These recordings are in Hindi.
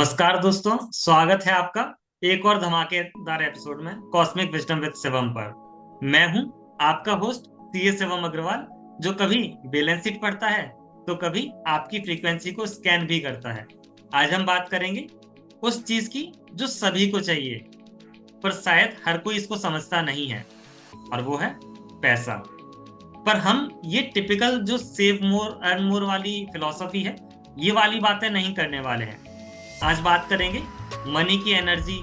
नमस्कार दोस्तों, स्वागत है आपका एक और धमाकेदार एपिसोड में कॉस्मिक विजडम विद शिवम पर। मैं हूं आपका होस्ट सीए शिवम अग्रवाल, जो कभी बैलेंस शीट पढ़ता है तो कभी आपकी फ्रीक्वेंसी को स्कैन भी करता है। आज हम बात करेंगे उस चीज की जो सभी को चाहिए, पर शायद हर कोई इसको समझता नहीं है, और वो है पैसा। पर हम ये टिपिकल जो सेव मोर अर्न मोर वाली फिलॉसफी है, ये वाली बातें नहीं करने वाले हैं। आज बात करेंगे मनी की एनर्जी,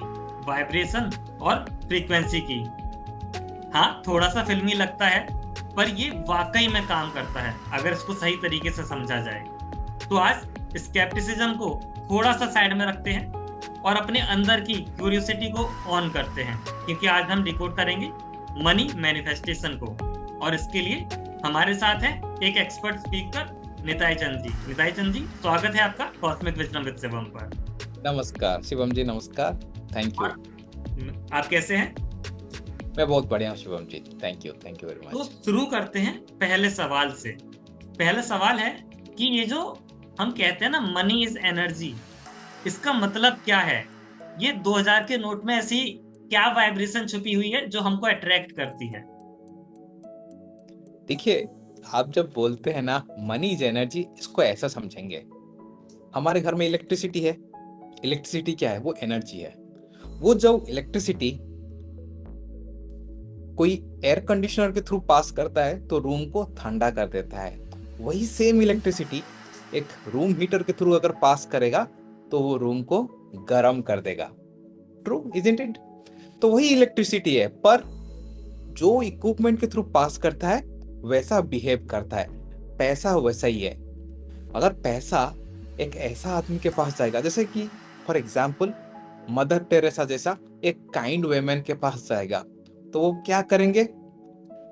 वाइब्रेशन और फ्रीक्वेंसी की। हाँ, थोड़ा सा फिल्मी लगता है, पर ये वाकई में काम करता है अगर इसको सही तरीके से समझा जाए। तो आज स्केप्टिसिज्म को थोड़ा सा साइड में रखते हैं और अपने अंदर की क्यूरियोसिटी को ऑन करते हैं, क्योंकि आज हम डिकोड करेंगे मनी मैनिफेस्टेशन को। और इसके लिए हमारे साथ है एक एक्सपर्ट स्पीकर, निताई चंद जी। निताई चंद जी, स्वागत है आपका कॉस्मिक विजडम विद शिवम पर। नमस्कार शिवम जी, नमस्कार। Thank you. और आप कैसे हैं? मैं बहुत बढ़िया हूँ शिवम जी, थैंक यू वेरी तो मच। शुरू करते हैं पहले सवाल से। पहला सवाल है कि ये जो हम कहते हैं ना, मनी इज एनर्जी, इसका मतलब क्या है? ये 2000 के नोट में ऐसी क्या वाइब्रेशन छुपी हुई है जो हमको अट्रैक्ट करती है? देखिए, आप जब बोलते हैं ना मनी इज एनर्जी, इसको ऐसा समझेंगे। हमारे घर में इलेक्ट्रिसिटी है। इलेक्ट्रिसिटी क्या है? वो एनर्जी है। वो जो इलेक्ट्रिसिटी कोई एयर कंडीशनर के थ्रू पास करता है तो रूम को ठंडा कर देता है। वही सेम इलेक्ट्रिसिटी एक रूम हीटर के थ्रू अगर पास करेगा तो वो रूम को गर्म कर देगा। True isn't it? तो वही इलेक्ट्रिसिटी है, पर जो इक्विपमेंट के थ्रू पास करता है वैसा बिहेव करता है। पैसा वैसा ही है। अगर पैसा एक ऐसा आदमी के पास जाएगा, जैसे कि फॉर एग्जाम्पल मदर टेरेसा जैसा एक काइंड वेमेन के पास जाएगा, तो वो क्या करेंगे?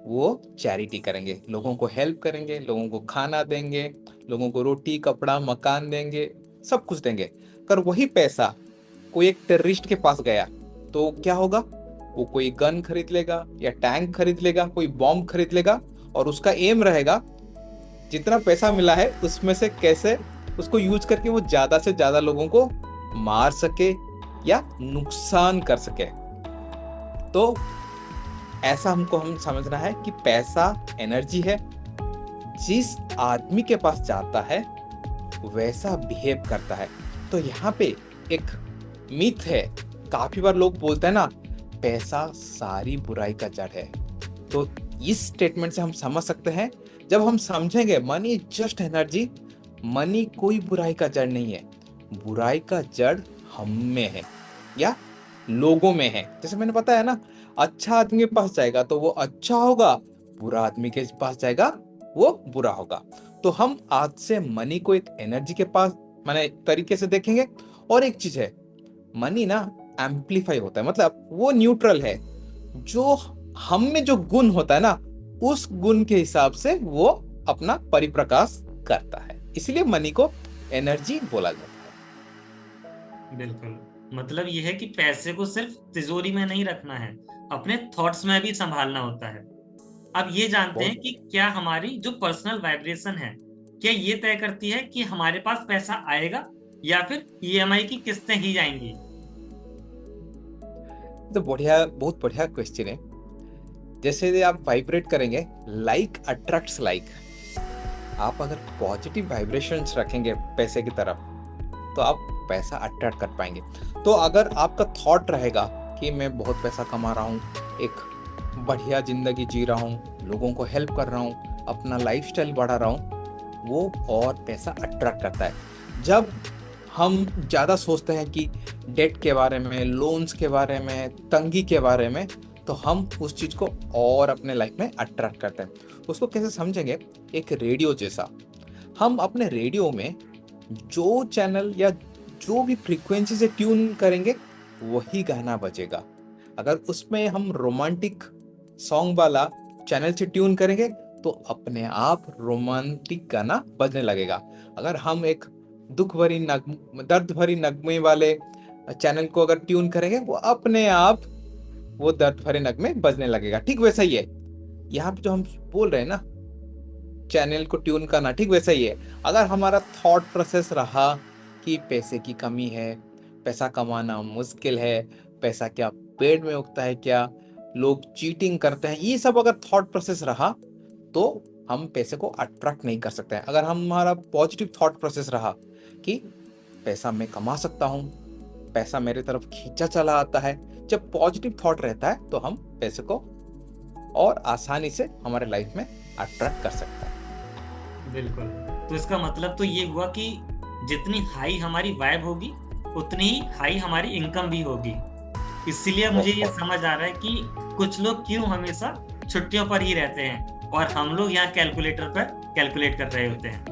वो चैरिटी करेंगे, लोगों को हेल्प करेंगे, लोगों को खाना देंगे, लोगों को रोटी कपड़ा मकान देंगे, सब कुछ देंगे। अगर वही पैसा कोई एक टेररिस्ट के पास गया तो क्या होगा? वो कोई गन खरीद लेगा या टैंक खरीद लेगा, कोई बॉम्ब खरीद लेगा, और उसका एम रहेगा जितना पैसा मिला है उसमें से कैसे उसको यूज करके वो ज्यादा से ज्यादा लोगों को मार सके या नुकसान कर सके। तो ऐसा हम समझना है कि पैसा एनर्जी है। जिस आदमी के पास जाता है वैसा बिहेव करता है। तो यहाँ पे एक मिथ है, काफी बार लोग बोलते हैं ना, पैसा सारी बुराई का जड़ है। तो इस स्टेटमेंट से हम समझ सकते हैं, जब हम समझेंगे मनी जस्ट एनर्जी, मनी कोई बुराई का जड़ नहीं है। बुराई का जड़ हम में है या लोगों में है। जैसे मैंने बताया ना, अच्छा आदमी के पास जाएगा तो वो अच्छा होगा, बुरा आदमी के पास जाएगा वो बुरा होगा। तो हम आज से मनी को एक एनर्जी के पास माने तरीके से देखेंगे। और एक चीज है, मनी ना एम्पलीफाई होता है, मतलब वो न्यूट्रल है। जो हम में जो गुण होता है ना, उस गुण के हिसाब से वो अपना परिप्रकाश करता है। इसलिए मनी को एनर्जी बोला जाता बिल्कुल। मतलब यह है कि पैसे को सिर्फ तिजोरी में नहीं रखना है, अपने थॉट्स में भी संभालना होता है। अब ये है। जानते हैं बहुत कि क्या हमारी जो पर्सनल वाइब्रेशन है, क्या ये तय करती है कि हमारे पास पैसा आएगा या फिर ईएमआई की किस्तें ही जाएंगी? तो बढ़िया, बहुत बढ़िया क्वेश्चन है। जैसे आप वाइब्रेट करेंगे, लाइक अट्रैक्ट्स लाइक। आप अगर पॉजिटिव वाइब्रेशंस रखेंगे पैसे की तरफ, तो आप पैसा अट्रैक्ट कर पाएंगे। तो अगर आपका थॉट रहेगा कि मैं बहुत पैसा कमा रहा हूँ, एक बढ़िया जिंदगी जी रहा हूँ, लोगों को हेल्प कर रहा हूँ, अपना लाइफस्टाइल बढ़ा रहा हूँ, वो और पैसा अट्रैक्ट करता है। जब हम ज़्यादा सोचते हैं कि डेट के बारे में, लोन्स के बारे में, तंगी के बारे में, तो हम उस चीज़ को और अपने लाइफ में अट्रैक्ट करते हैं। उसको कैसे समझेंगे? एक रेडियो जैसा। हम अपने रेडियो में जो चैनल या जो भी फ्रीक्वेंसी से ट्यून करेंगे वही गाना बजेगा। अगर उसमें हम रोमांटिक सॉन्ग वाला चैनल से ट्यून करेंगे तो अपने आप रोमांटिक गाना बजने लगेगा। अगर हम एक दुख भरी दर्द भरी नगमे वाले चैनल को अगर ट्यून करेंगे, वो अपने आप वो दर्द भरे नगमे बजने लगेगा। ठीक वैसा ही है यहाँ पे जो हम बोल रहे हैं ना, चैनल को ट्यून करना, ठीक वैसा ही है। अगर हमारा थॉट प्रोसेस रहा कि पैसे की कमी है, पैसा कमाना मुश्किल है, पैसा क्या पेड़ में उगता है क्या, लोग चीटिंग करते हैं, ये सब अगर थॉट प्रोसेस रहा तो हम पैसे को अट्रैक्ट नहीं कर सकते हैं। अगर हमारा पॉजिटिव थॉट प्रोसेस रहा कि पैसा मैं कमा सकता हूँ, पैसा मेरे तरफ खींचा चला आता है, जब पॉजिटिव थॉट रहता है तो हम पैसे को और आसानी से हमारे लाइफ में अट्रैक्ट कर सकते हैं। बिल्कुल। तो इसका मतलब तो ये हुआ कि जितनी हाई हमारी वाइब होगी उतनी ही हाई हमारी इनकम भी होगी। इसीलिए मुझे ये बहुत समझ आ रहा है कि कुछ लोग क्यों हमेशा छुट्टियों पर ही रहते हैं और हम लोग यहाँ कैलकुलेटर पर कैलकुलेट कर रहे होते हैं।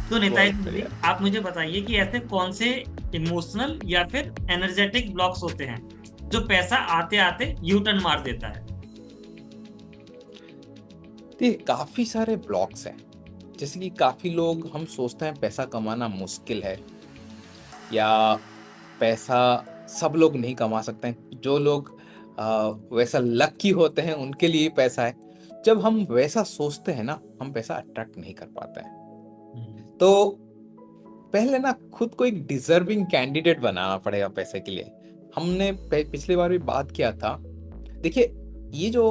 तो नेताजी बहुत जी, बढ़िया। आप मुझे बताइए कि ऐसे कौन से इमोशनल या फिर एनर्जेटिक ब्लॉक्स होते हैं जो पैसा आते आते यू टर्न मार देता है। तो काफी सारे ब्लॉक्स हैं, जैसे कि काफी लोग हम सोचते हैं पैसा कमाना मुश्किल है या पैसा सब लोग नहीं कमा सकते हैं, जो लोग वैसा लकी होते हैं उनके लिए पैसा है। जब हम वैसा सोचते हैं ना, हम पैसा अट्रैक्ट नहीं कर पाते हैं। तो पहले ना खुद को एक डिजर्विंग कैंडिडेट बनाना पड़ेगा पैसे के लिए। हमने पिछली बार भी बात किया था। देखिए, ये जो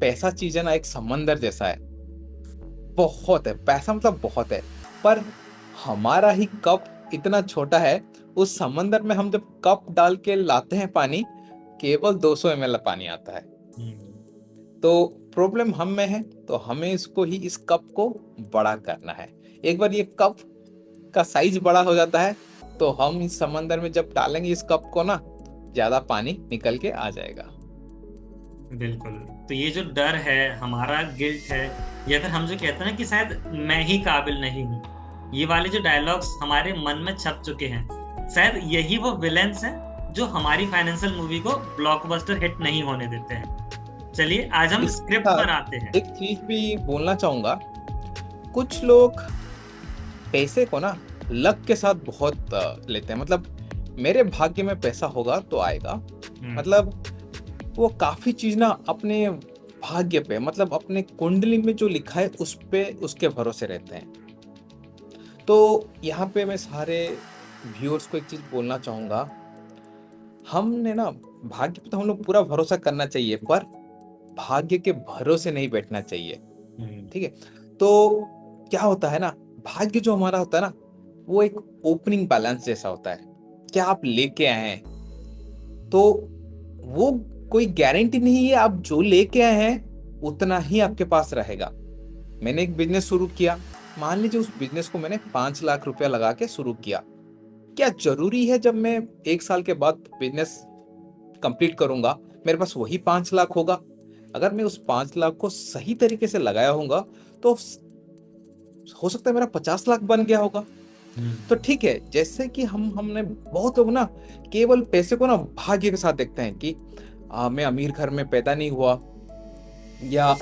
पैसा चीज है ना, एक समंदर जैसा है, बहुत है पैसा, मतलब बहुत है, पर हमारा ही कप इतना छोटा है। उस समंदर में हम जब कप डाल के लाते हैं पानी, केवल 200 ml पानी आता है। तो प्रॉब्लम हम में है, तो हमें इसको ही, इस कप को बड़ा करना है। एक बार ये कप का साइज बड़ा हो जाता है तो हम इस समंदर में जब डालेंगे इस कप को ना, ज्यादा पानी निकल के आ जाएगा। बिल्कुल। तो ये जो डर है, हमारा गिल्ट है, या फिर हम जो कहते हैं ना कि शायद मैं ही काबिल नहीं हूँ, ये वाले जो डायलॉग्स हमारे मन में छप चुके हैं, शायद यही वो विलेंस हैं जो हमारी फाइनेंशियल मूवी को ब्लॉकबस्टर हिट नहीं होने देते हैं। चलिए आज हम इसके स्क्रिप्ट पर आते साथ हैं। एक चीज भी बोलना चाहूंगा। कुछ लोग पैसे को ना लक के साथ बहुत लेते हैं, मतलब मेरे भाग्य में पैसा होगा तो आएगा। मतलब वो काफी चीज ना अपने भाग्य पे, मतलब अपने कुंडली में जो लिखा है उस पे, उसके भरोसे रहते हैं। तो यहाँ पे मैं सारे व्यूअर्स को एक चीज बोलना चाहूंगा। हमने ना भाग्य पे तो हम लोग पूरा भरोसा करना चाहिए, पर भाग्य के भरोसे नहीं बैठना चाहिए। ठीक है। तो क्या होता है ना, भाग्य जो हमारा होता है ना, वो एक ओपनिंग बैलेंस जैसा होता है। क्या आप लेके आए हैं, तो वो कोई गारंटी नहीं है आप जो लेके आए हैं उतना ही आपके पास रहेगा। मैंने एक बिजनेस शुरू किया, मान लीजिए उस बिजनेस को मैंने 5 लाख रुपया लगा के शुरू किया। क्या जरूरी है जब मैं 1 साल के बाद बिजनेस कंप्लीट करूंगा मेरे पास वही 5 लाख होगा? अगर मैं उस 5 लाख को सही तरीके से लगाया होगा तो हो सकता है मेरा 50 लाख बन गया होगा। तो ठीक है, जैसे कि हमने बहुत लोग ना केवल पैसे को ना भाग्य के साथ देखते हैं कि मैं अमीर घर में पैदा नहीं हुआ या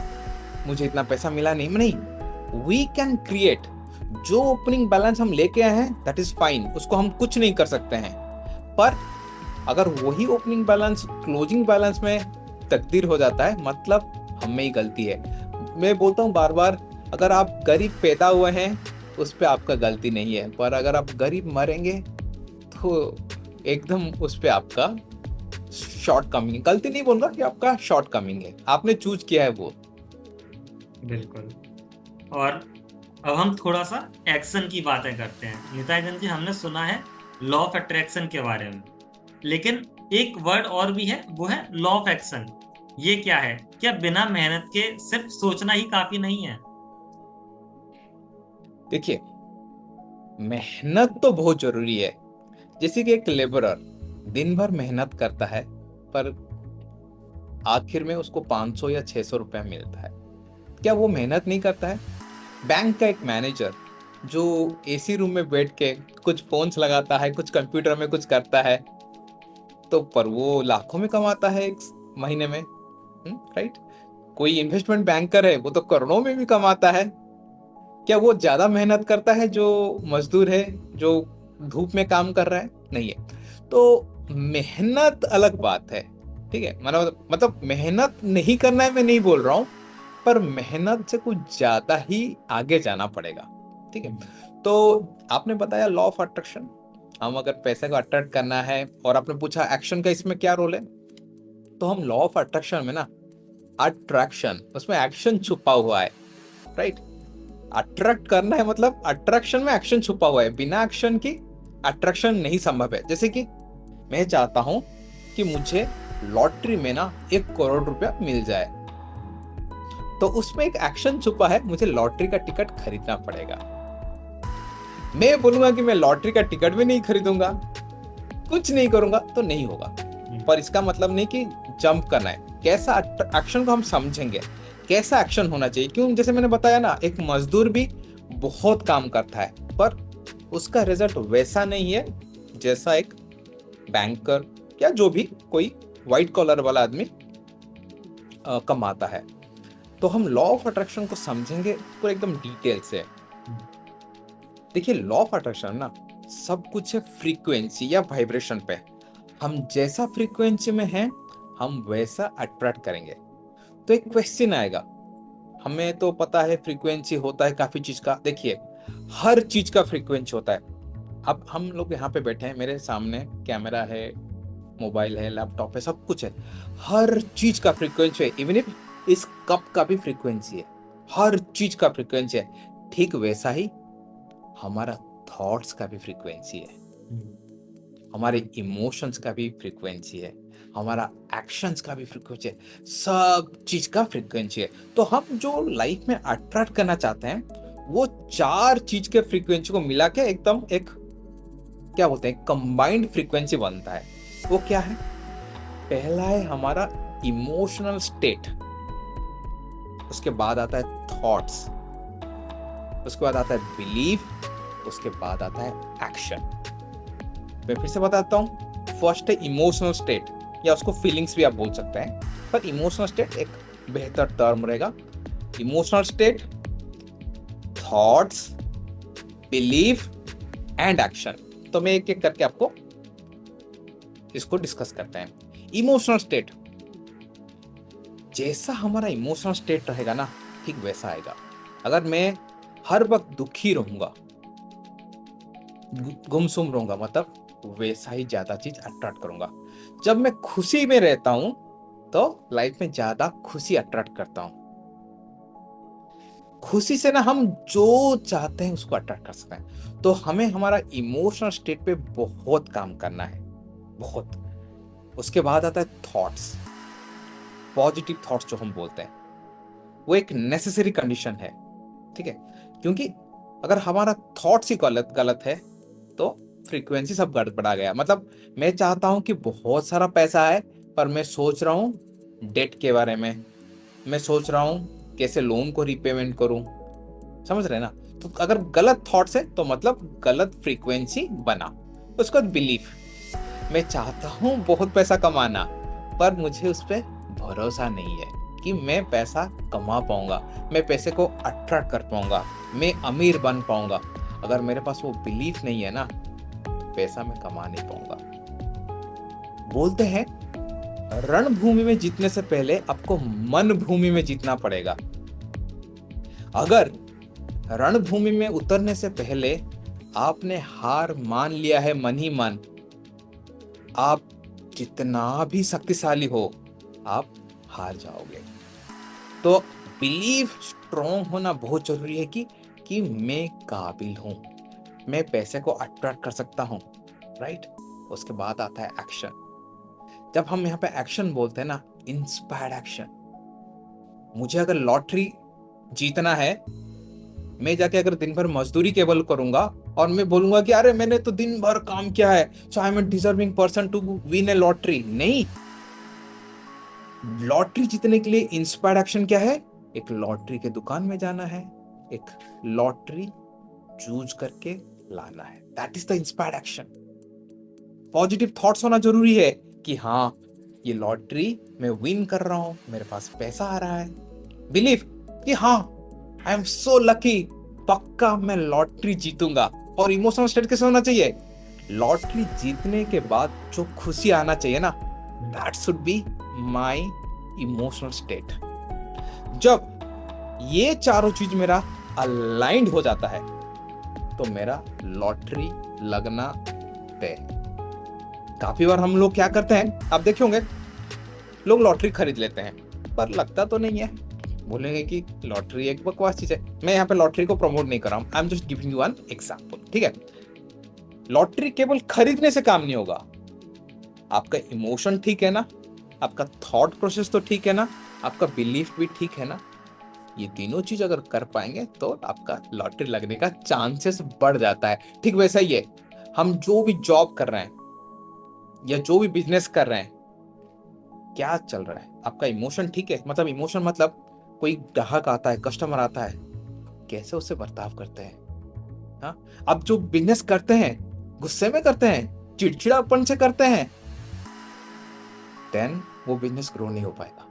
मुझे इतना पैसा मिला नहीं। We can create. जो ओपनिंग बैलेंस हम लेके आए हैं दैट इज फाइन, उसको हम कुछ नहीं कर सकते हैं। पर अगर वही ओपनिंग बैलेंस क्लोजिंग बैलेंस में तकदीर हो जाता है, मतलब हम में ही गलती है। मैं बोलता हूँ बार बार, अगर आप गरीब पैदा हुए हैं उस पे आपका गलती नहीं है, पर अगर आप गरीब मरेंगे तो एकदम उस पे आपका शॉर्ट कमिंग, गलती नहीं बोलूंगा कि आपका शॉर्ट कमिंग है, आपने चूज किया है वो। बिल्कुल। और अब हम थोड़ा सा एक्शन की बातें करते हैं। नेताजी जी, हमने सुना है लॉ ऑफ अट्रैक्शन के बारे में, लेकिन एक वर्ड और भी है, वो है लॉ ऑफ एक्शन। ये क्या है? क्या बिना मेहनत के सिर्फ सोचना ही काफी नहीं है? देखिए, मेहनत तो बहुत जरूरी है। जैसे कि एक लेबरर दिन भर मेहनत करता है, पर आखिर में उसको 500 या 600 रुपया मिलता है। क्या वो मेहनत नहीं करता है? बैंक का एक मैनेजर जो एसी रूम में बैठ के कुछ फोन्स लगाता है, कुछ कंप्यूटर में कुछ करता है, तो पर वो लाखों में कमाता है एक महीने में, राइट? कोई इन्वेस्टमेंट बैंकर है, वो तो करोड़ों में भी कमाता है। क्या वो ज्यादा मेहनत करता है जो मजदूर है, जो धूप में काम कर रहा है? नहीं है। तो मेहनत अलग बात है, ठीक है। मतलब मेहनत नहीं करना है मैं नहीं बोल रहा हूँ, पर मेहनत से कुछ ज्यादा ही आगे जाना पड़ेगा, ठीक है। तो आपने बताया लॉ ऑफ अट्रैक्शन, हम अगर पैसे को अट्रैक्ट करना है, और आपने पूछा एक्शन का इसमें क्या रोल है, तो हम लॉ ऑफ अट्रैक्शन में ना, अट्रैक्शन उसमें एक्शन छुपा हुआ है, राइट। अट्रैक्ट करना है मतलब अट्रैक्शन में एक्शन छुपा हुआ है, बिना एक्शन की अट्रैक्शन नहीं संभव है। जैसे कि मैं चाहता हूं कि मुझे लॉटरी में ना 1 करोड़ रुपया मिल जाए, तो उसमें एक एक्शन छुपा है, मुझे लॉटरी का टिकट खरीदना पड़ेगा। मैं बोलूंगा कि मैं लॉटरी का टिकट भी नहीं खरीदूंगा, कुछ नहीं करूंगा, तो नहीं होगा। पर इसका मतलब नहीं कि जंप करना है। कैसा एक्शन को हम समझेंगे, कैसा एक्शन होना चाहिए। क्यों, जैसे मैंने बताया ना, एक मजदूर भी बहुत काम करता है, पर उसका रिजल्ट वैसा नहीं है जैसा एक बैंकर या जो भी कोई व्हाइट कॉलर वाला आदमी कमाता है। तो हम लॉ ऑफ अट्रैक्शन को समझेंगे पूरा एकदम डिटेल से। देखिए, लॉ ऑफ अट्रैक्शन ना सब कुछ है फ्रीक्वेंसी या वाइब्रेशन पे। हम जैसा फ्रीक्वेंसी में हैं, हम वैसा अट्रैक्ट करेंगे। तो एक क्वेश्चन आएगा, हमें तो पता है फ्रीक्वेंसी होता है काफी चीज का। देखिए, हर चीज का फ्रीक्वेंसी होता है। अब हम लोग यहाँ पे बैठे हैं, मेरे सामने कैमरा है, मोबाइल है, लैपटॉप है, सब कुछ है। हर चीज का फ्रीक्वेंसी है। इवन इफ इस कप का भी फ्रीक्वेंसी है, हर चीज का फ्रीक्वेंसी है। ठीक वैसा ही हमारा थॉट्स का भी फ्रीक्वेंसी है, हमारे इमोशंस का भी फ्रीक्वेंसी है, हमारा एक्शंस का भी फ्रीक्वेंसी है, सब चीज का फ्रीक्वेंसी है। तो हम जो लाइफ में अट्रैक्ट करना चाहते हैं, वो 4 चीज के फ्रीक्वेंसी को मिला के एकदम एक, क्या बोलते हैं, कंबाइंड फ्रीक्वेंसी बनता है। वो क्या है? पहला है हमारा इमोशनल स्टेट, उसके बाद आता है थॉट्स, उसके बाद आता है बिलीफ, उसके बाद आता है एक्शन। मैं फिर से बताता हूँ। फर्स्ट है इमोशनल स्टेट, या उसको फीलिंग्स भी आप बोल सकते हैं, पर इमोशनल स्टेट एक बेहतर टर्म रहेगा। Emotional state, thoughts, belief and action. तो मैं एक एक करके आपको इसको डिस्कस करते हैं। इमोशनल स्टेट, जैसा हमारा इमोशनल स्टेट रहेगा ना, ठीक वैसा आएगा। अगर मैं हर वक्त दुखी रहूंगा, गुमसुम रहूंगा, मतलब वैसा ही ज्यादा चीज अट्रैक्ट करूंगा। जब मैं खुशी में रहता हूं, तो लाइफ में ज्यादा खुशी अट्रैक्ट करता हूं। खुशी से ना हम जो चाहते हैं उसको अट्रैक्ट कर सकते हैं। तो हमें हमारा इमोशनल स्टेट पे बहुत काम करना है, बहुत। उसके बाद आता है थॉट्स। पॉजिटिव थॉट्स जो हम बोलते हैं, वो एक नेसेसरी कंडीशन है, ठीक है। क्योंकि अगर हमारा थॉट्स ही गलत गलत है, तो फ्रीक्वेंसी सब गड़बड़ा गया। मतलब मैं चाहता हूं कि बहुत सारा पैसा है, पर मैं सोच रहा हूं डेट के बारे में, मैं सोच रहा हूं कैसे लोन को रिपेमेंट करूं, समझ रहे ना। तो अगर गलत थॉट्स है, तो मतलब गलत फ्रीक्वेंसी बना। उसके बाद बिलीफ, मैं चाहता हूं बहुत पैसा कमाना, पर मुझे उस पर भरोसा नहीं है कि मैं पैसा कमा पाऊंगा, मैं पैसे को अट्रैक्ट कर पाऊंगा, मैं अमीर बन पाऊंगा। अगर मेरे पास वो बिलीफ नहीं है ना, पैसा मैं कमा नहीं पाऊंगा। बोलते हैं रणभूमि में जीतने से पहले आपको मन भूमि में जीतना पड़ेगा। अगर रणभूमि में उतरने से पहले आपने हार मान लिया है मन ही मन, आप जितना भी शक्तिशाली हो, आप हार जाओगे। तो बिलीफ स्ट्रॉन्ग होना बहुत जरूरी है कि मैं काबिल हूं, मैं पैसे को अट्रैक्ट कर सकता हूं, राइट। उसके बाद आता है एक्शन। जब हम यहाँ पे एक्शन बोलते हैं ना, इंस्पायर्ड एक्शन। मुझे अगर लॉटरी जीतना है, मैं जाके अगर दिन भर मजदूरी केवल करूंगा और मैं बोलूंगा कि अरे मैंने तो दिन भर काम किया है, so I am a deserving person to win a lottery, नहीं। लॉटरी जीतने के लिए इंस्पायर्ड एक्शन क्या है? एक लॉटरी के दुकान में जाना है, एक लॉटरी चूज करके लाना है। That is the inspired action. Positive thoughts होना जरूरी है कि हाँ, ये लॉटरी मैं विन कर रहा हूं, मेरे पास पैसा आ रहा है। बिलीफ कि हाँ, आई एम सो लकी, पक्का मैं लॉटरी जीतूंगा। और इमोशनल स्टेट कैसे होना चाहिए? लॉटरी जीतने के बाद जो खुशी आना चाहिए ना, that should be my emotional state. जब ये चारों चीज मेरा अलाइंड हो जाता है, तो मेरा लॉटरी लगना सकते हैं। काफी बार हम लोग क्या करते हैं, आप देखे होंगे लोग लॉटरी खरीद लेते हैं पर लगता तो नहीं है, बोलेंगे कि लॉटरी एक बकवास चीज है। मैं यहाँ पे लॉटरी को प्रमोट नहीं कर रहा हूँ, I am just giving you one example, ठीक है। लॉटरी केवल खरीदने से काम नहीं होगा, आपका इमोशन ठीक है ना, आपका थॉट प्रोसेस तो ठीक है ना, आपका बिलीफ भी ठीक है ना, ये तीनों चीज अगर कर पाएंगे तो आपका लॉटरी लगने का चांसेस बढ़ जाता है। ठीक वैसा ही है, हम जो भी जॉब कर रहे हैं या जो भी बिजनेस कर रहे हैं, क्या चल रहा है, आपका इमोशन ठीक है, मतलब इमोशन मतलब कोई ग्राहक आता है, कस्टमर आता है, कैसे उससे बर्ताव करते हैं। हाँ, अब जो बिजनेस करते हैं गुस्से में करते हैं, चिड़चिड़ापन से करते हैं, देन वो बिजनेस ग्रो नहीं हो पाएगा।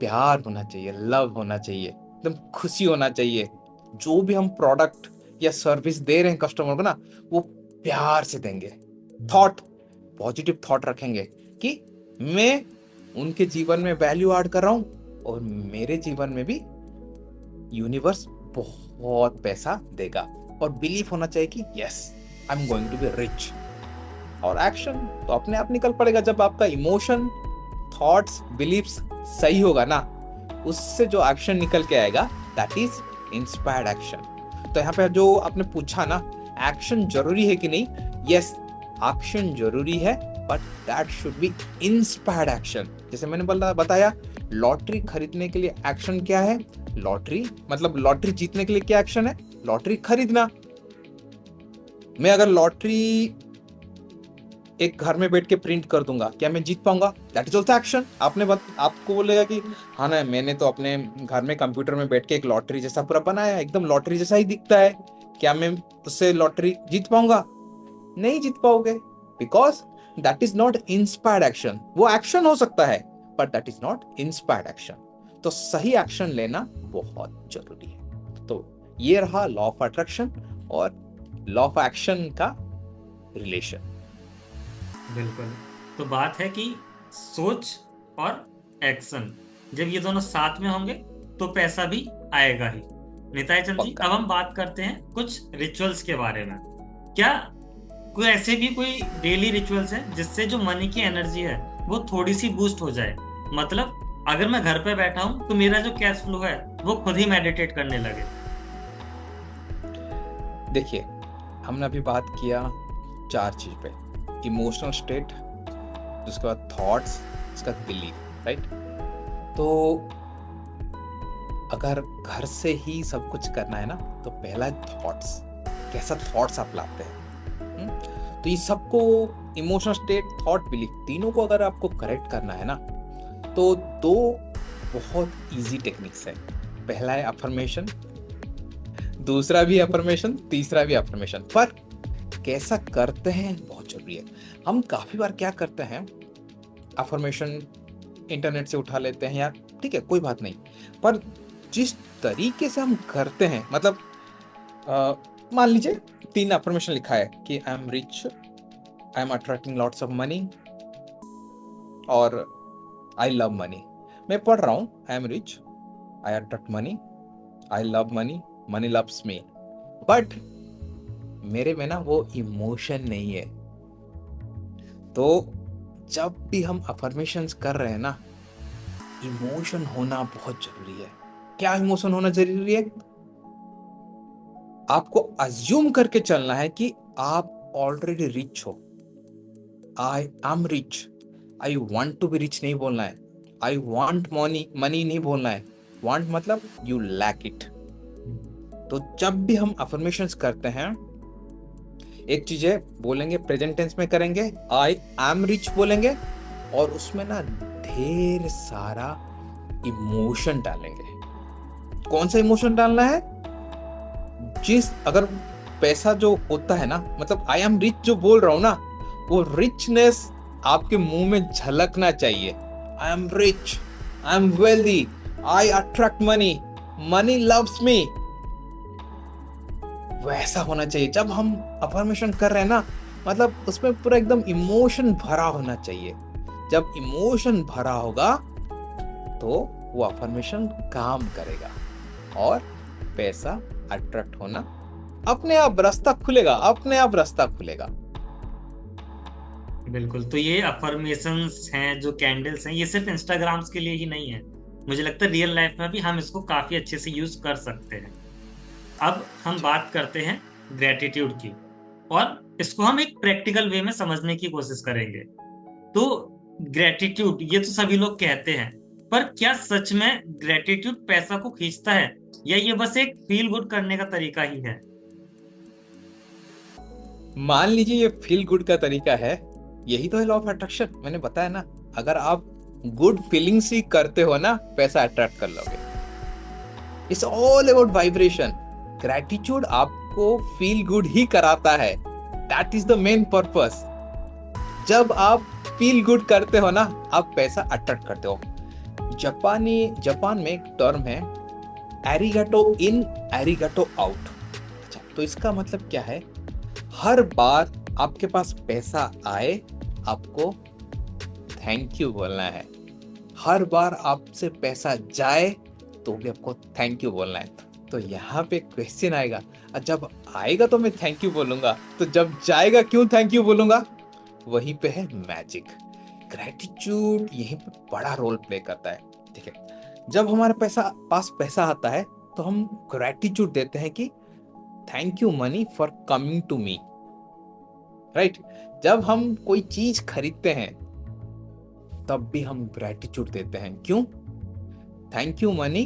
प्यार होना चाहिए, लव होना चाहिए, एकदम खुशी होना चाहिए। जो भी हम प्रोडक्ट या सर्विस दे रहे हैं कस्टमर को ना, वो प्यार से देंगे। थॉट, पॉजिटिव थॉट रखेंगे कि मैं उनके जीवन में वैल्यू ऐड कर रहा हूं और मेरे जीवन में भी यूनिवर्स बहुत पैसा देगा। और बिलीफ होना चाहिए कि yes I am going to be rich. और एक्शन तो अपने आप निकल पड़ेगा। जब आपका इमोशन, थॉट्स, बिलीफ्स सही होगा ना, उससे जो एक्शन निकल के आएगा दैट इज इंस्पायर्ड एक्शन। तो यहाँ पे जो आपने पूछा ना, एक्शन जरूरी है कि नहीं, यस एक्शन जरूरी है, but that should be inspired action. जैसे मैंने बताया, लॉटरी खरीदने के लिए एक्शन क्या है, लॉटरी मतलब लॉटरी जीतने के लिए क्या एक्शन है, लॉटरी खरीदना। मैं अगर लॉटरी एक घर में बैठ के प्रिंट कर दूंगा, क्या मैं जीत पाऊंगा, दैट इज ऑल्सो एक्शन। आपको बोलेगा कि हाँ ना, मैंने तो अपने घर में कंप्यूटर में बैठ के एक लॉटरी जैसा पूरा बनाया है, एकदम लॉटरी जैसा ही दिखता है, क्या मैं उससे लॉटरी जीत पाऊंगा, नहीं जीत पाओगे, because that is not inspired action. वो एक्शन हो सकता है but that is not inspired action. तो सही एक्शन लेना बहुत जरूरी है। तो ये रहा लॉ ऑफ अट्रैक्शन और लॉ ऑफ एक्शन का रिलेशन। बिल्कुल। तो बात है कि सोच और एक्शन जब ये दोनों साथ में होंगे तो पैसा भी आएगा ही। निताई चंद जी, पक्का। अब हम बात करते हैं कुछ रिचुअल्स के बारे में। क्या कोई ऐसे भी कोई डेली रिचुअल्स हैं जिससे जो मनी की एनर्जी है वो थोड़ी सी बूस्ट हो जाए? मतलब अगर मैं घर पे बैठा हूं तो मेरा जो कैश फ्लो है वो खुद ही मेडिटेट करने लगे। देखिए, हमने अभी बात किया 4 चीज पे, इमोशनल स्टेट, उसके बाद थॉट्स, उसका बिलीफ, राइट। तो अगर घर से ही सब कुछ करना है ना, तो पहला थॉट्स, कैसा थॉट्स आप लाते हैं। तो ये सबको, इमोशनल स्टेट, थॉट, बिलीफ, तीनों को अगर आपको करेक्ट करना है ना, तो 2 बहुत इजी टेक्निक्स है। पहला है अफर्मेशन, दूसरा भी अफर्मेशन, तीसरा भी अफर्मेशन। पर कैसा करते हैं बहुत जरूरी है। हम काफी बार क्या करते हैं, अफर्मेशन इंटरनेट से उठा लेते हैं यार, ठीक है कोई बात नहीं, पर जिस तरीके से हम करते हैं, मतलब मान लीजिए 3 अफर्मेशन लिखा है कि आई am rich, I am attracting lots of money और आई लव मनी। मैं पढ़ रहा हूं, आई am rich, I attract money, I love money, money loves me, but मेरे में ना वो इमोशन नहीं है। तो जब भी हम अफर्मेशंस कर रहे हैं ना, इमोशन होना बहुत जरूरी है। क्या इमोशन होना जरूरी है? आपको अज्यूम करके चलना है कि आप ऑलरेडी रिच हो। I am rich, I want to be rich नहीं बोलना है, आई वांट मनी नहीं बोलना है। वांट मतलब यू लैक इट। तो जब भी हम अफर्मेशंस करते हैं, एक चीज है, बोलेंगे प्रेजेंट टेंस में करेंगे, आई एम रिच बोलेंगे, और उसमें ना ढेर सारा इमोशन डालेंगे। कौन सा इमोशन डालना है? अगर पैसा जो होता है ना, मतलब आई एम रिच जो बोल रहा हूं ना, वो रिचनेस आपके मुंह में झलकना चाहिए। आई am rich, I am wealthy, I attract money, money loves me, वैसा होना चाहिए। जब हम अफर्मेशन कर रहे हैं ना, मतलब उसमें पूरा एकदम इमोशन भरा होना चाहिए। जब इमोशन भरा होगा तो वो अफर्मेशन काम करेगा और पैसा अट्रैक्ट होना अपने आप रास्ता खुलेगा, अपने आप रास्ता खुलेगा। बिल्कुल। तो ये अफर्मेशंस हैं, जो कैंडल्स हैं, ये सिर्फ इंस्टाग्राम्स के लिए ही नहीं है। मुझे लगता है रियल लाइफ में भी हम इसको काफी अच्छे से यूज कर सकते हैं। अब हम जी। बात करते हैं ग्रेटिट्यूड की, और इसको हम एक प्रैक्टिकल वे में समझने की कोशिश करेंगे। तो ग्रेटिट्यूड, ये तो सभी लोग कहते हैं, पर क्या सच में ग्रेटिट्यूड पैसा को खींचता है, या ये बस एक फील गुड करने का तरीका ही है? मान लीजिए ये फील गुड का तरीका है, यही तो है लॉ ऑफ अट्रैक्शन। मैंने बताया ना, अगर आप गुड फीलिंग्स ही करते हो ना, पैसा अट्रैक्ट कर लोगे। It's all about vibration. Gratitude आपको फील गुड ही कराता है, that is the main purpose. जब आप फील गुड करते हो ना, आप पैसा अट्रैक्ट करते हो। जापान में एक टर्म है, एरिगाटो इन एरिगाटो आउट। अच्छा, तो इसका मतलब क्या है? हर बार आपके पास पैसा आए, आपको थैंक यू बोलना है। हर बार आपसे पैसा जाए तो भी आपको थैंक यू बोलना है। तो यहाँ पे क्वेश्चन आएगा, जब आएगा तो मैं थैंक यू बोलूंगा, तो जब जाएगा क्यों थैंक यू बोलूंगा? वहीं पे है मैजिक। ग्रेटिट्यूड यहीं पे बड़ा रोल प्ले करता है। ठीक है, जब हमारे पास पैसा आता है, तो हम ग्रेटिट्यूड देते हैं कि thank you money for coming to me, right? जब हम कोई चीज खरीदते हैं, तब भी हम ग्रेटिट्यूड देते हैं। क्यों? थैंक यू मनी,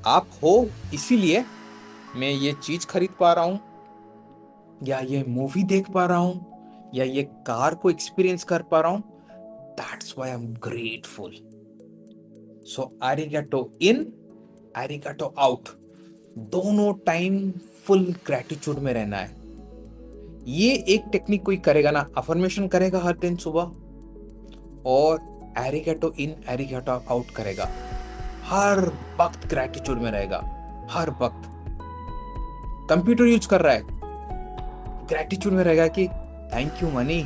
आप हो इसीलिए मैं ये चीज खरीद पा रहा हूं, या ये मूवी देख पा रहा हूं, या ये कार को एक्सपीरियंस कर पा रहा हूं। That's why I am grateful. So arigato in, arigato out, दोनों टाइम फुल ग्रेटिट्यूड में रहना है। ये एक टेक्निक कोई करेगा ना, अफर्मेशन करेगा हर दिन सुबह, और arigato इन arigato आउट करेगा, हर वक्त ग्रेटिट्यूड में रहेगा। हर वक्त कंप्यूटर यूज कर रहा है, ग्रेटिट्यूड में रहेगा कि thank you money,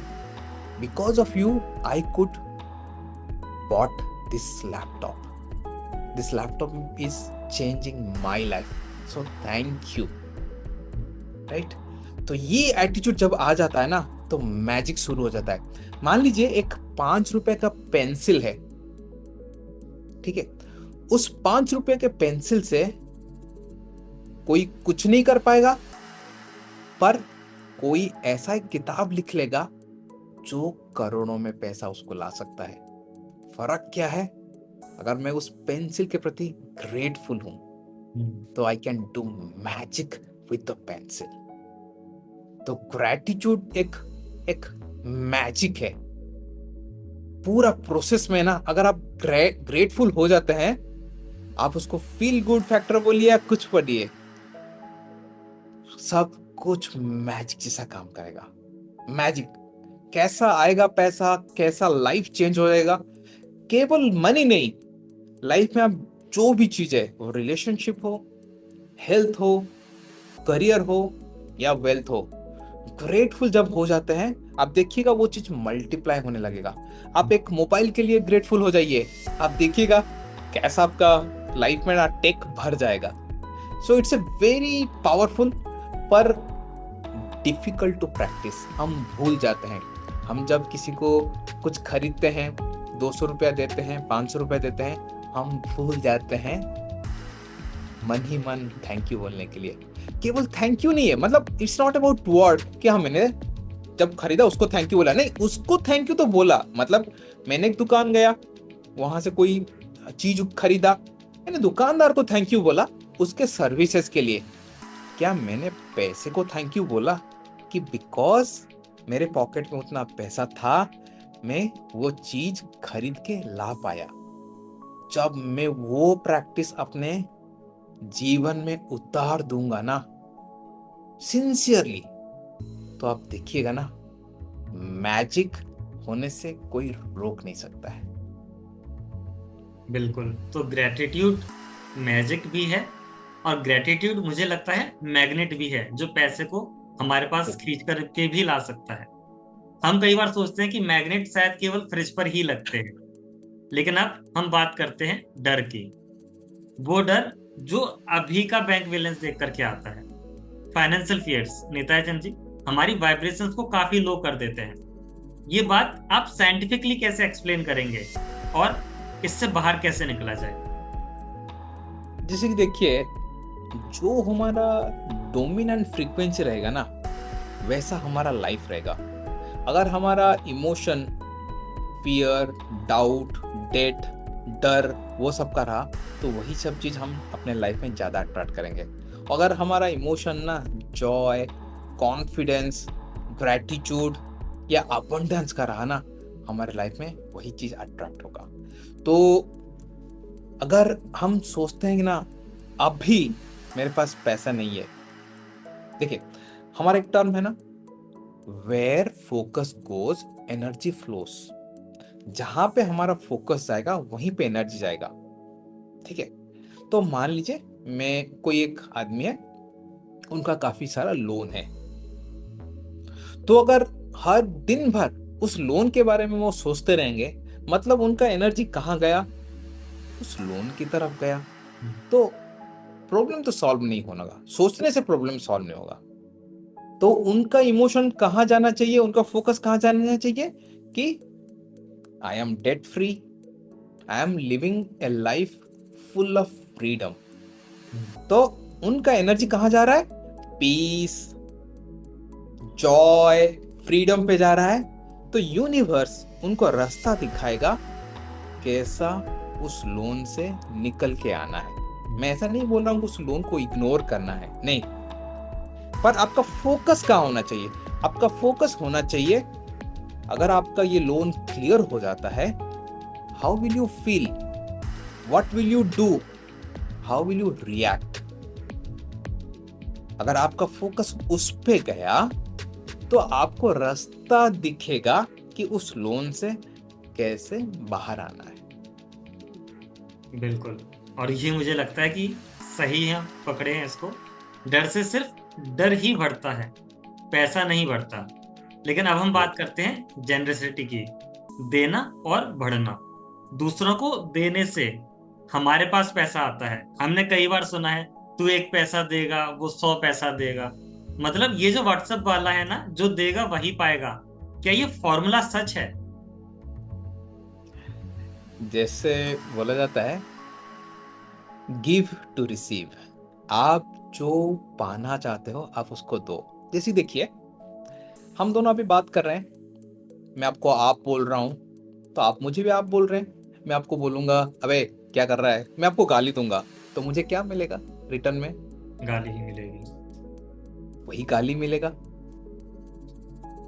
because of you I could bought this laptop, this laptop is changing my life, so thank you, right? तो ये एटीट्यूड जब आ जाता है ना, तो मैजिक शुरू हो जाता है। मान लीजिए एक 5 रुपए का पेंसिल है, ठीक है? उस 5 रुपए के पेंसिल से कोई कुछ नहीं कर पाएगा, पर कोई ऐसा एक किताब लिख लेगा जो करोड़ों में पैसा उसको ला सकता है। फर्क क्या है? अगर मैं उस पेंसिल के प्रति ग्रेटफुल हूं, तो I can do magic with the pencil. तो ग्रेटिट्यूड एक मैजिक है। पूरा प्रोसेस में ना, अगर आप ग्रेटफुल हो जाते हैं, आप उसको फील गुड फैक्टर बोलिए या कुछ पढ़िए, सब कुछ मैजिक जैसा काम करेगा। मैजिक कैसा आएगा पैसा, कैसा लाइफ चेंज हो जाएगा। केवल मनी नहीं, लाइफ में आप जो भी चीज है, वो रिलेशनशिप हो, हेल्थ हो, करियर हो, या वेल्थ हो, ग्रेटफुल जब हो जाते हैं, आप देखिएगा वो चीज मल्टीप्लाई होने लगेगा। आप एक मोबाइल के लिए ग्रेटफुल हो जाइए, आप देखिएगा कैसा आपका लाइफ में ना टेक भर जाएगा। So it's a very powerful, पर डिफिकल्ट टू प्रैक्टिस। हम भूल जाते हैं। हम जब किसी को कुछ खरीदते हैं, 200 रुपया देते हैं, 500 रुपया देते हैं, हम भूल जाते हैं मन ही मन थैंक यू बोलने के लिए। केवल थैंक यू नहीं है, मतलब इट्स नॉट अबाउट वर्ड कि हाँ मैंने जब खरीदा उसको थैंक यू बोला, नहीं, उसको थैंक यू तो बोला। मतलब मैंने एक दुकान गया, वहां से कोई चीज खरीदा, मैंने दुकानदार को थैंक यू बोला उसके सर्विसेज के लिए। क्या मैंने पैसे को थैंक यू बोला कि बिकॉज मेरे पॉकेट में उतना पैसा था, मैं वो चीज खरीद के ला पाया। जब मैं वो प्रैक्टिस अपने जीवन में उतार दूंगा ना, सिंसियरली, तो आप देखिएगा ना, मैजिक होने से कोई रोक नहीं सकता है। बिल्कुल। तो ग्रेटिट्यूड मैजिक भी है, और ग्रेटिट्यूड मुझे लगता है मैग्नेट भी है, जो पैसे को हमारे पास खींच करके भी ला सकता है। हम कई बार सोचते हैं कि मैग्नेट शायद केवल फ्रिज पर ही लगते हैं, लेकिन अब हम बात करते हैं डर की। वो डर जो अभी का बैंक बैलेंस देख करके आता है। फाइनेंशियल फियर्स, नेताजी चंद जी, हमारी वाइब्रेशंस को काफी लो कर देते हैं। ये बात आप साइंटिफिकली कैसे एक्सप्लेन करेंगे और इससे बाहर कैसे निकला जाए? जैसे कि देखिए, जो हमारा डोमिनेंट फ्रीक्वेंसी रहेगा ना, वैसा हमारा लाइफ रहेगा। अगर हमारा इमोशन फियर, डाउट, डेट, डर वो सब का रहा, तो वही सब चीज़ हम अपने लाइफ में ज़्यादा अट्रैक्ट करेंगे। अगर हमारा इमोशन ना जॉय, कॉन्फिडेंस, ग्रैटिट्यूड या अबंडेंस का रहा ना, हमारे लाइफ में वही चीज़ अट्रैक्ट होगा। तो अगर हम सोचते हैं कि ना अभी मेरे पास पैसा नहीं है, देखिए हमारा एक टर्म है ना, where focus goes energy flows. जहां पे हमारा फोकस जाएगा वहीं पे एनर्जी जाएगा। ठीक है, तो मान लीजिए मैं कोई एक आदमी है, उनका काफी सारा लोन है, तो अगर हर दिन भर उस लोन के बारे में वो सोचते रहेंगे, मतलब उनका एनर्जी कहाँ गया? उस लोन की तरफ गया। तो प्रॉब्लम तो सॉल्व नहीं होगा, सोचने से प्रॉब्लम सॉल्व नहीं होगा। तो उनका इमोशन कहाँ जाना चाहिए, उनका फोकस कहाँ जाना चाहिए कि I am debt free, I am living A life full of freedom. तो उनका एनर्जी कहाँ जा रहा है? पीस, जॉय, फ्रीडम पे जा रहा है। तो यूनिवर्स उनको रास्ता दिखाएगा कैसा उस लोन से निकल के आना है। मैं ऐसा नहीं बोल रहा हूँ उस लोन को इग्नोर करना है, नहीं, पर आपका फोकस कहाँ होना चाहिए? आपका फोकस होना चाहिए, अगर आपका ये लोन क्लियर हो जाता है, how will you feel, what will you do, how will you react. अगर आपका फोकस उस पे गया तो आपको रास्ता दिखेगा कि उस लोन से कैसे बाहर आना है। बिल्कुल, और ये मुझे लगता है कि सही है, पकड़े हैं इसको। डर से सिर्फ डर ही बढ़ता है, पैसा नहीं बढ़ता। लेकिन अब हम बात करते हैं जेनरसिटी की, देना और बढ़ना। दूसरों को देने से हमारे पास पैसा आता है। हमने कई बार सुना है, तू 1 पैसा देगा वो 100 पैसा देगा। मतलब ये जो व्हाट्सएप वाला है ना, जो देगा वही पाएगा, क्या ये फॉर्मूला सच है? जैसे बोला जाता है, गिव टू रिसीव। आप जो पाना चाहते हो आप उसको दो। जैसे देखिए, हम दोनों अभी बात कर रहे हैं, मैं आपको आप बोल रहा हूं, तो आप मुझे भी आप बोल रहे हैं। मैं आपको बोलूंगा अबे क्या कर रहा है, मैं आपको गाली दूंगा, तो मुझे क्या मिलेगा रिटर्न में? गाली ही मिलेगी। वही गाली मिलेगा,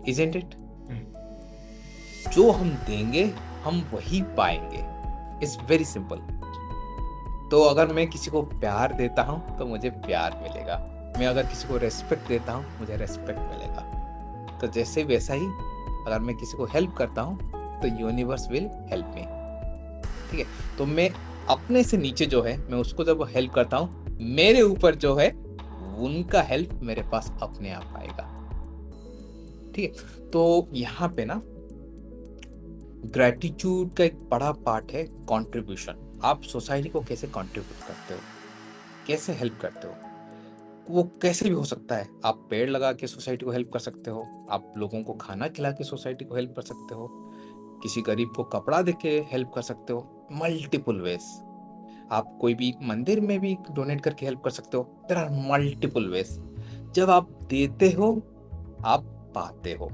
इजंट इट? हम्म। जो हम देंगे हम वही पाएंगे। It's very simple. तो अगर मैं किसी को प्यार देता हूं तो मुझे प्यार मिलेगा, मैं अगर किसी को रेस्पेक्ट देता हूं मुझे रेस्पेक्ट मिलेगा। तो जैसे वैसा ही अगर मैं किसी को हेल्प करता हूं तो यूनिवर्स विल हेल्प मी। ठीक है, तो मैं अपने से नीचे जो है, मैं उसको जब हेल्प करता हूं, मेरे ऊपर जो है उनका हेल्प मेरे पास अपने आप आएगा। ठीक है, तो यहाँ पे ना ग्रेटिट्यूड का एक बड़ा पार्ट है कंट्रीब्यूशन। आप सोसाइटी को कैसे कंट्रीब्यूट करते हो, कैसे हेल्प करते हो, वो कैसे भी हो सकता है। आप पेड़ लगा के सोसाइटी को हेल्प कर सकते हो, आप लोगों को खाना खिला के सोसाइटी को हेल्प कर सकते हो, किसी गरीब को कपड़ा दे के हेल्प कर सकते हो, मल्टीपल वेज। आप कोई भी मंदिर में भी डोनेट करके हेल्प कर सकते हो। There are multiple ways. जब आप देते हो आप पाते हो,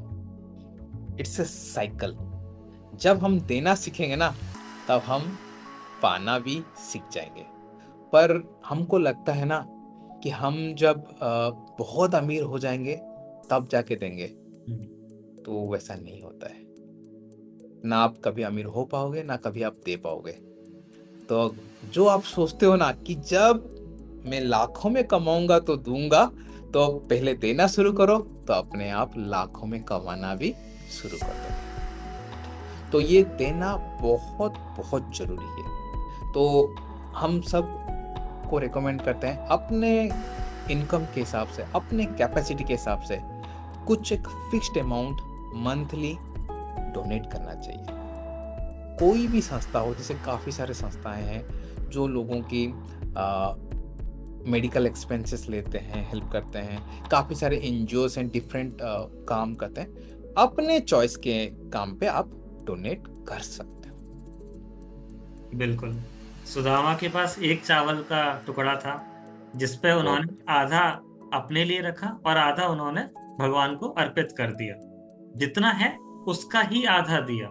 इट्स अ साइकिल। जब हम देना सीखेंगे ना, तब हम पाना भी सीख जाएंगे। पर हमको लगता है ना कि हम जब बहुत अमीर हो जाएंगे तब जाके देंगे, तो वैसा नहीं होता है। ना आप कभी अमीर हो पाओगे ना कभी आप दे पाओगे। तो जो आप सोचते हो ना कि जब मैं लाखों में कमाऊंगा तो दूंगा, तो पहले देना शुरू करो, तो अपने आप लाखों में कमाना भी शुरू कर दो। तो ये देना बहुत बहुत जरूरी है। तो हम सब को रिकमेंड करते हैं अपने इनकम के हिसाब से, अपने कैपेसिटी के हिसाब से कुछ एक फिक्स्ड अमाउंट मंथली डोनेट करना चाहिए। कोई भी संस्था हो, जैसे काफ़ी सारे संस्थाएं हैं जो लोगों की मेडिकल एक्सपेंसेस लेते हैं, हेल्प करते हैं। काफ़ी सारे एनजीओस हैं, डिफरेंट काम करते हैं। अपने चॉइस के काम पे आप डोनेट कर सकते हो। बिल्कुल। सुदामा के पास एक चावल का टुकड़ा था जिसपे बहुत उन्होंने आधा अपने लिए रखा और आधा उन्होंने भगवान को अर्पित कर दिया। जितना है उसका ही आधा दिया,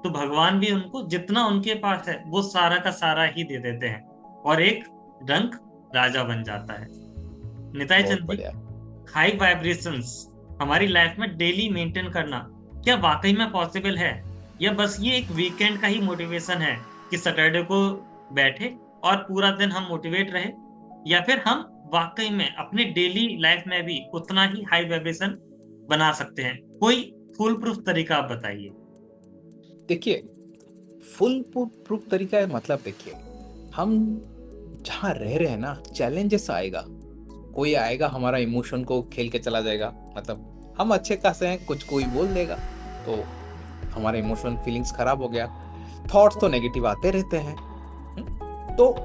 तो भगवान भी उनको जितना उनके पास है वो सारा का सारा ही दे देते हैं और एक रंग राजा बन जाता है। निताई बहुत चंद जी, बढ़िया। हाई वाइब्रेशंस हमारी लाइफ में डेली मेंटेन करना क्या वाकई में पॉसिबल है, या बस ये एक वीकेंड का ही मोटिवेशन है कि सैटरडे को बैठे और पूरा दिन हम मोटिवेट रहे, या फिर हम वाकई में अपने डेली लाइफ में भी उतना ही हाई वाइब्रेशन बना सकते हैं? कोई फुल प्रूफ तरीका आप बताइए। देखिए, फुल प्रूफ तरीका है, मतलब देखिए, हम जहाँ रह रहे हैं ना, चैलेंजेस आएगा, कोई आएगा हमारा इमोशन को खेल के चला जाएगा। मतलब हम अच्छे खासे हैं, कुछ कोई बोल देगा तो हमारा इमोशन फीलिंग्स खराब हो गया। थॉट्स तो नेगेटिव आते रहते हैं। तो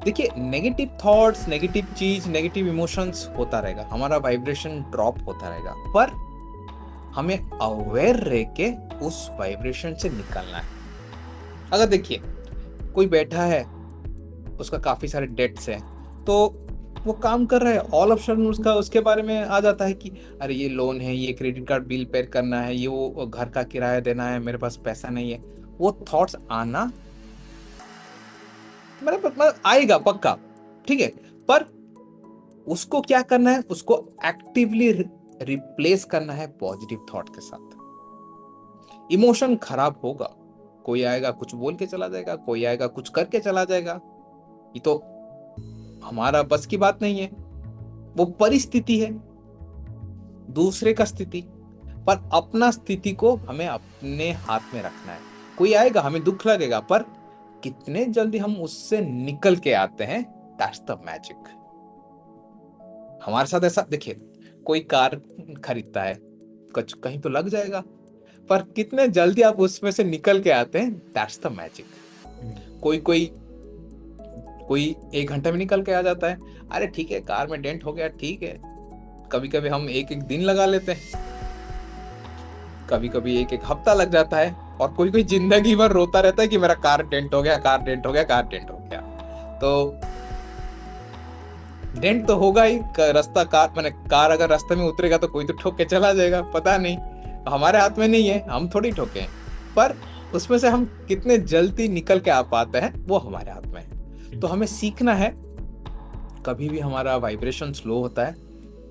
देखिए, नेगेटिव थॉट्स, नेगेटिव चीज, नेगेटिव इमोशंस होता रहेगा, हमारा वाइब्रेशन ड्रॉप होता रहेगा, पर हमें अवेयर रह के उस वाइब्रेशन से निकलना है। अगर देखिए, कोई बैठा है, उसका काफी सारे डेट्स हैं, तो वो काम कर रहा है, ऑल ऑफ सडन उसका उसके बारे में आ जाता है कि अरे ये लोन है, ये क्रेडिट कार्ड बिल पे करना है, ये वो घर का किराया देना है, मेरे पास पैसा नहीं है। वो थॉट्स आना मतलब आएगा पक्का, ठीक है, पर उसको क्या करना है, उसको एक्टिवली रिप्लेस करना है पॉजिटिव थॉट के साथ। इमोशन खराब होगा, कोई आएगा कुछ बोल के चला जाएगा, कोई आएगा कुछ करके चला जाएगा, ये तो हमारा बस की बात नहीं है, वो परिस्थिति है, दूसरे का स्थिति। पर अपना स्थिति को हमें अपने हाथ में रखना है। कोई आएगा, हमें दुख लगेगा, पर कितने जल्दी हम उससे निकल के आते हैं, दैट्स द मैजिक। हमारे साथ ऐसा देखिए, कोई कार खरीदता है, कुछ कहीं तो लग जाएगा, पर कितने जल्दी आप उसमें से निकल के आते हैं, दैट्स द मैजिक। कोई कोई कोई 1 घंटे में निकल के आ जाता है, अरे ठीक है कार में डेंट हो गया, ठीक है। कभी कभी हम एक एक दिन लगा लेते हैं, कभी कभी एक एक हफ्ता लग जाता है, और कोई कोई जिंदगी भर रोता रहता है कि मेरा कार डेंट हो गया, कार डेंट हो गया, कार डेंट हो गया। तो डेंट तो होगा ही, रास्ता कार मैंने कार अगर रास्ते में उतरेगा तो कोई तो ठोक के चला जाएगा, पता नहीं, हमारे हाथ में नहीं है, हम थोड़ी ठोके हैं, पर उसमें से हम कितने जल्दी निकल के आ पाते हैं वो हमारे हाथ में है। तो हमें सीखना है, कभी भी हमारा वाइब्रेशन स्लो होता है,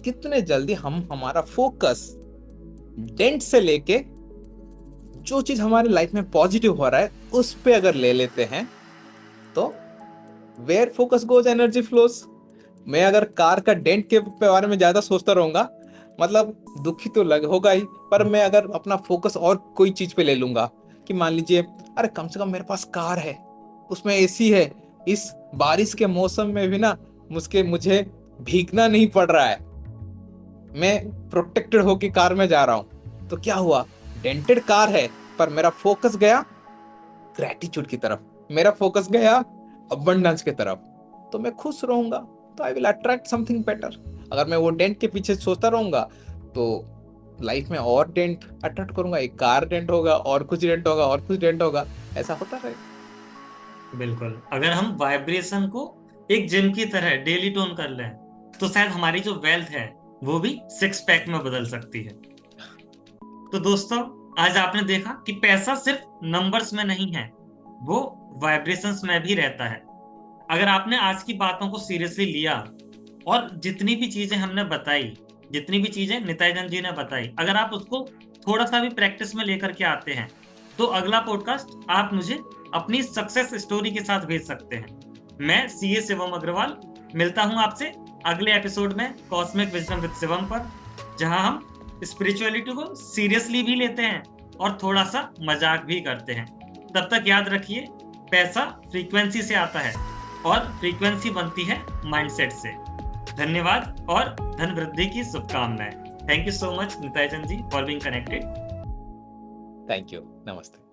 कितने जल्दी हम हमारा फोकस डेंट से लेके जो चीज हमारे लाइफ में पॉजिटिव हो रहा है उस पे अगर ले लेते हैं, तो where focus goes energy flows. मैं अगर कार का डेंट के बारे में ज्यादा सोचता रहूंगा, मतलब दुखी तो लग होगा ही, पर मैं अगर अपना फोकस और कोई चीज पे ले लूंगा, कि मान लीजिए अरे कम से कम मेरे पास कार है, उसमें एसी है, इस बारिश के मौसम में भी ना मुझे भीगना नहीं पड़ रहा है, मैं प्रोटेक्टेड होके कार में जा रहा हूं, तो क्या हुआ, डेंटेड कार है, पर मेरा फोकस गया ग्रेटिट्यूड की तरफ, मेरा फोकस गया अबंडेंस की तरफ, तो मैं खुश रहूंगा, तो I will attract something better. अगर मैं वो डेंट के पीछे सोचता रहूंगा तो लाइफ में और डेंट अट्रैक्ट करूंगा, एक कार डेंट होगा, और कुछ डेंट होगा, और कुछ डेंट होगा, ऐसा होता रहेगा। बिल्कुल, अगर हम वाइब्रेशन को एक जिम की तरह डेली टोन कर लें तो शायद हमारी जो वेल्थ है वो भी 6 पैक में बदल सकती है। तो दोस्तों, आज आपने देखा कि पैसा सिर्फ नंबर्स में नहीं है, वो वाइब्रेशंस में भी रहता है। अगर आपने आज की बातों को सीरियसली लिया और जितनी भी चीजें हमने बताई, जितनी भी चीजें निताईचंद जी ने बताई, अगर आप उसको थोड़ा सा भी प्रैक्टिस में लेकर के आते हैं, तो अगला पॉडकास्ट आप मुझे अपनी सक्सेस स्टोरी के साथ भेज सकते हैं। मैं सीए शिवम अग्रवाल मिलता हूं आपसे अगले एपिसोड में कॉस्मिक विजडम विद शिवम पर, जहां हम स्पिरिचुअलिटी को सीरियसली भी लेते हैं और थोड़ा सा मजाक भी करते हैं। तब तक याद रखिए, पैसा फ्रीक्वेंसी से आता है और फ्रीक्वेंसी बनती है माइंडसेट से। धन्यवाद और धन वृद्धि की शुभकामनाएं। Thank you so much Nitaichand ji for being connected. Thank you, नमस्ते।